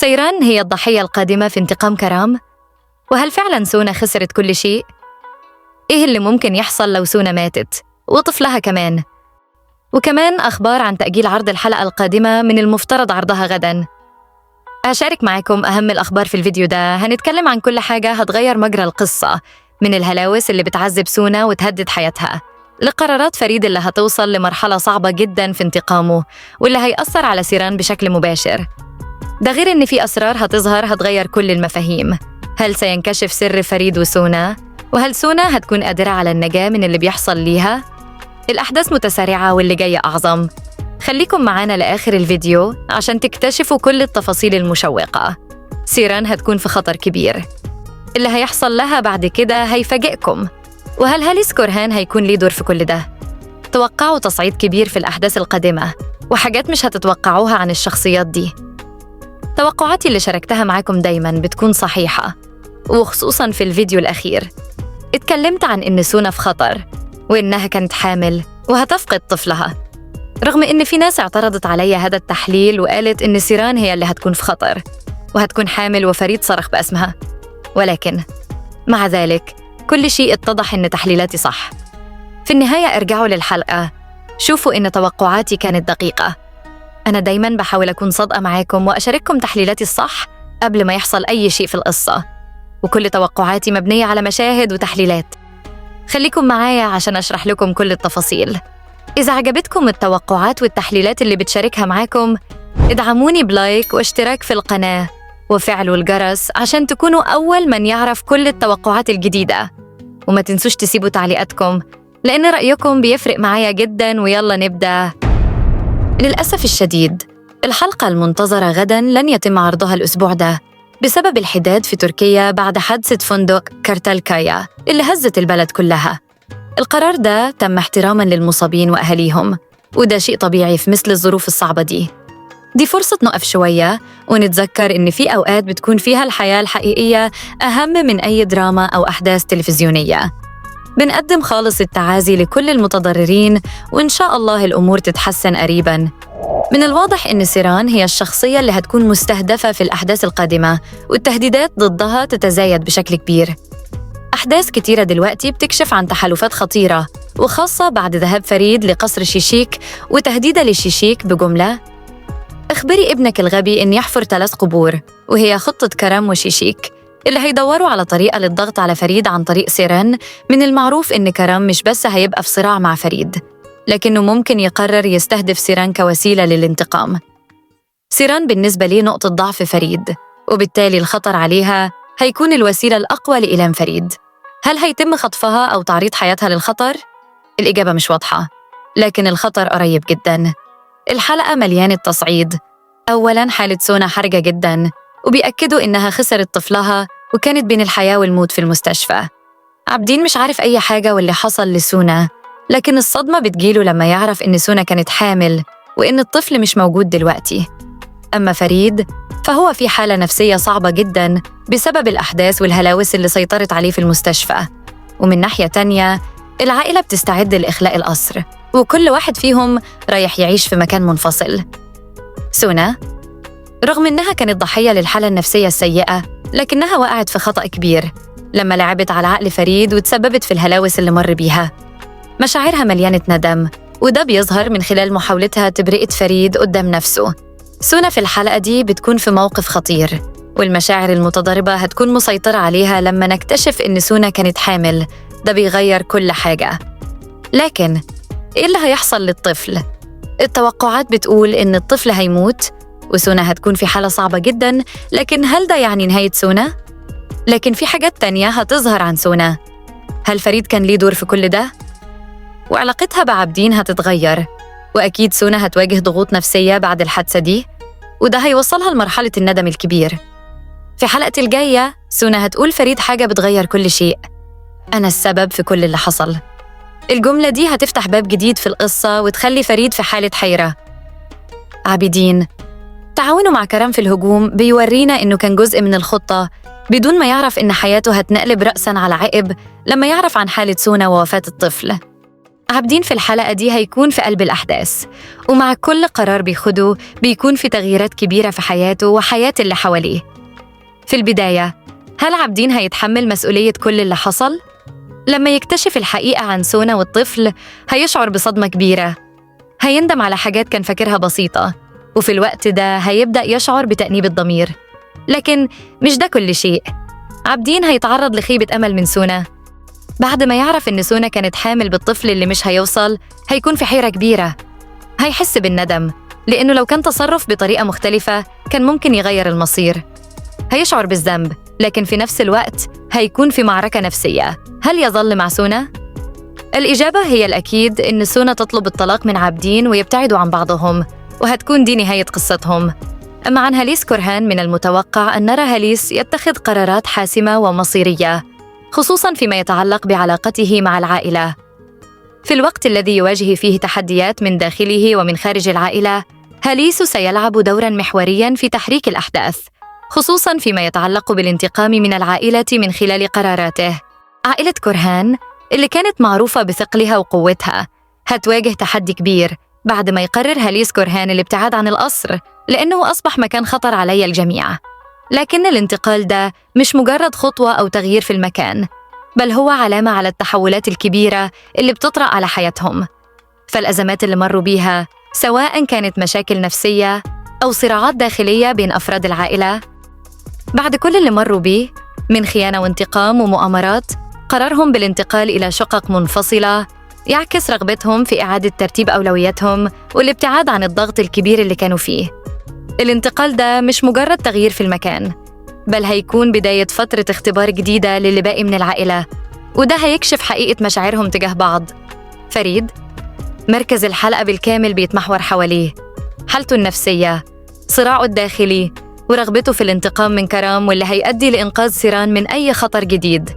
سيران هي الضحية القادمة في انتقام كرام؟ وهل فعلاً سونا خسرت كل شيء؟ إيه اللي ممكن يحصل لو سونا ماتت؟ وطفلها كمان. وكمان أخبار عن تأجيل عرض الحلقة القادمة من المفترض عرضها غداً. هشارك معكم أهم الأخبار في الفيديو ده. هنتكلم عن كل حاجة هتغير مجرى القصة، من الهلاوس اللي بتعذب سونا وتهدد حياتها، لقرارات فريد اللي هتوصل لمرحلة صعبة جداً في انتقامه واللي هيأثر على سيران بشكل مباشر. ده غير إن في أسرار هتظهر هتغير كل المفاهيم. هل سينكشف سر فريد وسونا؟ وهل سونا هتكون قادرة على النجاة من اللي بيحصل ليها؟ الأحداث متسارعة واللي جاية أعظم. خليكم معانا لآخر الفيديو عشان تكتشفوا كل التفاصيل المشوقة. سيران هتكون في خطر كبير. اللي هيحصل لها بعد كده هيفاجئكم. وهل هاليس كورهان هيكون ليه دور في كل ده؟ توقعوا تصعيد كبير في الأحداث القادمة وحاجات مش هتتوقعوها عن الشخصيات دي. توقعاتي اللي شاركتها معاكم دايماً بتكون صحيحة، وخصوصاً في الفيديو الأخير اتكلمت عن إن سونا في خطر وإنها كانت حامل وهتفقد طفلها، رغم إن في ناس اعترضت علي هذا التحليل وقالت إن سيران هي اللي هتكون في خطر وهتكون حامل وفريد صرخ باسمها. ولكن مع ذلك كل شيء اتضح إن تحليلاتي صح. في النهاية ارجعوا للحلقة، شوفوا إن توقعاتي كانت دقيقة. أنا دايماً بحاول أكون صادقة معاكم وأشارككم تحليلاتي الصح قبل ما يحصل أي شيء في القصة، وكل توقعاتي مبنية على مشاهد وتحليلات. خليكم معايا عشان أشرح لكم كل التفاصيل. إذا عجبتكم التوقعات والتحليلات اللي بتشاركها معاكم، ادعموني بلايك واشتراك في القناة وفعلوا الجرس عشان تكونوا أول من يعرف كل التوقعات الجديدة. وما تنسوش تسيبوا تعليقاتكم لأن رأيكم بيفرق معايا جداً. ويلا نبدأ. للأسف الشديد الحلقة المنتظرة غداً لن يتم عرضها الأسبوع ده بسبب الحداد في تركيا بعد حادثة فندق كارتالكايا اللي هزت البلد كلها. القرار ده تم احتراماً للمصابين وأهاليهم، وده شيء طبيعي في مثل الظروف الصعبة دي فرصة نقف شوية ونتذكر إن في أوقات بتكون فيها الحياة الحقيقية أهم من أي دراما أو أحداث تلفزيونية. بنقدم خالص التعازي لكل المتضررين، وإن شاء الله الأمور تتحسن قريباً. من الواضح إن سيران هي الشخصية اللي هتكون مستهدفة في الأحداث القادمة، والتهديدات ضدها تتزايد بشكل كبير. أحداث كتيرة دلوقتي بتكشف عن تحالفات خطيرة، وخاصة بعد ذهاب فريد لقصر شيشيك وتهديده لشيشيك بجملة: اخبري ابنك الغبي إن يحفر 3 قبور، وهي خطة كرم وشيشيك اللي هيدوروا على طريقة للضغط على فريد عن طريق سيران. من المعروف إن كرم مش بس هيبقى في صراع مع فريد، لكنه ممكن يقرر يستهدف سيران كوسيلة للانتقام. سيران بالنسبة لي نقطة ضعف فريد، وبالتالي الخطر عليها هيكون الوسيلة الأقوى لإيلام فريد. هل هيتم خطفها أو تعريض حياتها للخطر؟ الإجابة مش واضحة، لكن الخطر قريب جداً. الحلقة مليانة تصعيد. أولاً حالة سونا حرجة جداً، وبيأكدوا إنها خسرت طفلها وكانت بين الحياة والموت في المستشفى. عابدين مش عارف أي حاجة واللي حصل لسونا، لكن الصدمة بتجيله لما يعرف إن سونا كانت حامل وإن الطفل مش موجود دلوقتي. أما فريد فهو في حالة نفسية صعبة جداً بسبب الأحداث والهلاوس اللي سيطرت عليه في المستشفى. ومن ناحية تانية العائلة بتستعد لإخلاء القصر، وكل واحد فيهم رايح يعيش في مكان منفصل. سونا رغم إنها كانت ضحية للحالة النفسية السيئة، لكنها وقعت في خطأ كبير لما لعبت على عقل فريد وتسببت في الهلاوس اللي مر بيها. مشاعرها مليانة ندم، وده بيظهر من خلال محاولتها تبرئة فريد قدام نفسه. سونا في الحلقة دي بتكون في موقف خطير، والمشاعر المتضاربة هتكون مسيطرة عليها لما نكتشف إن سونا كانت حامل. ده بيغير كل حاجة. لكن إيه اللي هيحصل للطفل؟ التوقعات بتقول إن الطفل هيموت وسونا هتكون في حالة صعبة جداً، لكن هل ده يعني نهاية سونا؟ لكن في حاجات تانية هتظهر عن سونا. هل فريد كان ليه دور في كل ده؟ وعلاقتها بعابدين هتتغير، وأكيد سونا هتواجه ضغوط نفسية بعد الحادثة دي، وده هيوصلها لمرحلة الندم الكبير. في حلقة الجاية سونا هتقول فريد حاجة بتغير كل شيء: أنا السبب في كل اللي حصل. الجملة دي هتفتح باب جديد في القصة وتخلي فريد في حالة حيرة. عابدين تعاونه مع كرم في الهجوم بيورينا إنه كان جزء من الخطة بدون ما يعرف إن حياته هتنقلب رأساً على عقب لما يعرف عن حالة سونا ووفاة الطفل. عابدين في الحلقة دي هيكون في قلب الأحداث، ومع كل قرار بيخده بيكون في تغييرات كبيرة في حياته وحياة اللي حواليه. في البداية، هل عابدين هيتحمل مسؤولية كل اللي حصل؟ لما يكتشف الحقيقة عن سونا والطفل هيشعر بصدمة كبيرة، هيندم على حاجات كان فاكرها بسيطة، وفي الوقت ده هيبدأ يشعر بتأنيب الضمير. لكن مش ده كل شيء، عابدين هيتعرض لخيبة أمل من سونا. بعد ما يعرف إن سونا كانت حامل بالطفل اللي مش هيوصل، هيكون في حيرة كبيرة. هيحس بالندم، لأنه لو كان تصرف بطريقة مختلفة كان ممكن يغير المصير. هيشعر بالذنب، لكن في نفس الوقت هيكون في معركة نفسية. هل يظل مع سونا؟ الإجابة هي الأكيد إن سونا تطلب الطلاق من عابدين ويبتعدوا عن بعضهم، وهتكون دي نهاية قصتهم. أما عن هاليس كورهان، من المتوقع أن نرى هاليس يتخذ قرارات حاسمة ومصيرية، خصوصاً فيما يتعلق بعلاقته مع العائلة. في الوقت الذي يواجه فيه تحديات من داخله ومن خارج العائلة، هاليس سيلعب دوراً محورياً في تحريك الأحداث، خصوصاً فيما يتعلق بالانتقام من العائلة من خلال قراراته. عائلة كورهان اللي كانت معروفة بثقلها وقوتها هتواجه تحدي كبير بعد ما يقرر هاليس كورهان الابتعاد عن القصر، لأنه أصبح مكان خطر علي الجميع. لكن الانتقال ده مش مجرد خطوة أو تغيير في المكان، بل هو علامة على التحولات الكبيرة اللي بتطرأ على حياتهم. فالأزمات اللي مروا بيها، سواء كانت مشاكل نفسية أو صراعات داخلية بين أفراد العائلة، بعد كل اللي مروا بيه من خيانة وانتقام ومؤامرات، قرارهم بالانتقال إلى شقق منفصلة يعكس رغبتهم في إعادة ترتيب أولوياتهم والابتعاد عن الضغط الكبير اللي كانوا فيه. الانتقال ده مش مجرد تغيير في المكان، بل هيكون بداية فترة اختبار جديدة للي باقي من العائلة، وده هيكشف حقيقة مشاعرهم تجاه بعض. فريد، مركز الحلقة بالكامل بيتمحور حواليه، حالته النفسية، صراعه الداخلي، ورغبته في الانتقام من كرام واللي هيؤدي لإنقاذ سيران من أي خطر جديد.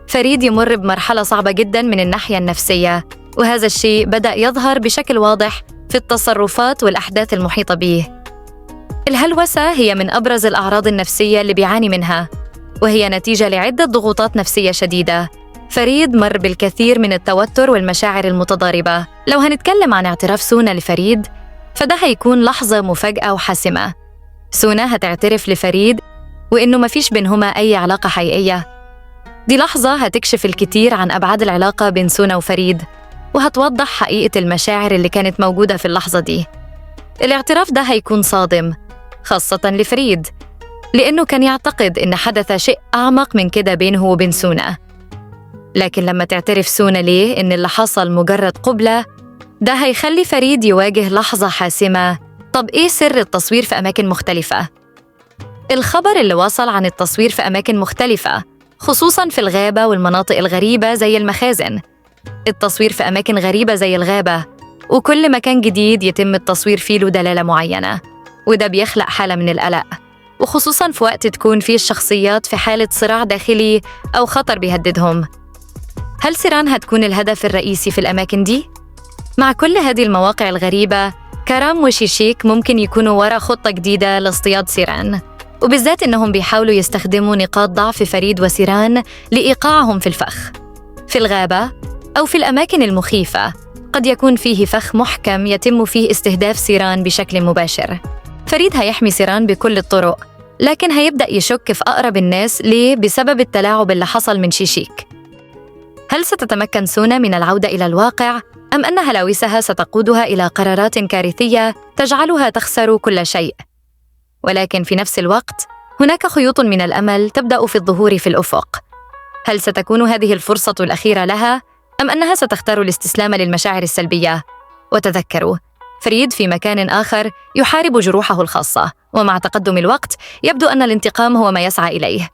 فريد يمر بمرحلة صعبة جداً من الناحية النفسية، وهذا الشيء بدأ يظهر بشكل واضح في التصرفات والأحداث المحيطة به. الهلوسة هي من أبرز الأعراض النفسية اللي بيعاني منها، وهي نتيجة لعدة ضغوطات نفسية شديدة. فريد مر بالكثير من التوتر والمشاعر المتضاربة. لو هنتكلم عن اعتراف سونا لفريد، فده هيكون لحظة مفاجأة وحاسمة. سونا هتعترف لفريد وإنه مفيش بينهما أي علاقة حقيقية. دي لحظة هتكشف الكثير عن أبعاد العلاقة بين سونا وفريد، وهتوضح حقيقة المشاعر اللي كانت موجودة في اللحظة دي. الاعتراف ده هيكون صادم، خاصة لفريد، لأنه كان يعتقد إن حدث شيء أعمق من كده بينه وبين سونا. لكن لما تعترف سونا ليه إن اللي حصل مجرد قبلة، ده هيخلي فريد يواجه لحظة حاسمة. طب إيه سر التصوير في أماكن مختلفة؟ الخبر اللي وصل عن التصوير في أماكن مختلفة، خصوصاً في الغابة والمناطق الغريبة زي المخازن. التصوير في أماكن غريبة زي الغابة، وكل مكان جديد يتم التصوير فيه له دلالة معينة، وده بيخلق حالة من القلق، وخصوصاً في وقت تكون فيه الشخصيات في حالة صراع داخلي أو خطر بيهددهم. هل سيران هتكون الهدف الرئيسي في الأماكن دي؟ مع كل هذه المواقع الغريبة، كرام وشيشيك ممكن يكونوا وراء خطة جديدة لاصطياد سيران، وبالذات إنهم بيحاولوا يستخدموا نقاط ضعف فريد وسيران لإيقاعهم في الفخ. في الغابة أو في الأماكن المخيفة قد يكون فيه فخ محكم يتم فيه استهداف سيران بشكل مباشر. فريد هيحمي سيران بكل الطرق، لكن هيبدأ يشك في أقرب الناس ليه بسبب التلاعب اللي حصل من شيشيك. هل ستتمكن سونا من العودة إلى الواقع، أم أن هلاوسها ستقودها إلى قرارات كارثية تجعلها تخسر كل شيء؟ ولكن في نفس الوقت هناك خيوط من الأمل تبدأ في الظهور في الأفق. هل ستكون هذه الفرصة الأخيرة لها، أم أنها ستختار الاستسلام للمشاعر السلبية؟ وتذكروا، فريد في مكان آخر يحارب جروحه الخاصة، ومع تقدم الوقت يبدو أن الانتقام هو ما يسعى إليه.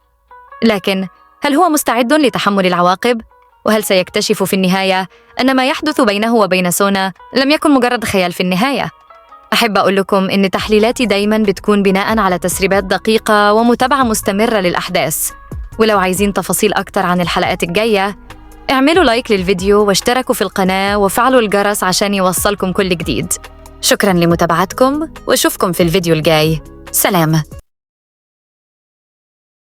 لكن هل هو مستعد لتحمل العواقب؟ وهل سيكتشف في النهاية أن ما يحدث بينه وبين سونا لم يكن مجرد خيال في النهاية؟ أحب أقول لكم إن تحليلاتي دايماً بتكون بناءً على تسريبات دقيقة ومتابعة مستمرة للأحداث. ولو عايزين تفاصيل أكتر عن الحلقات الجاية، اعملوا لايك للفيديو واشتركوا في القناة وفعلوا الجرس عشان يوصلكم كل جديد. شكراً لمتابعتكم، وأشوفكم في الفيديو الجاي. سلام.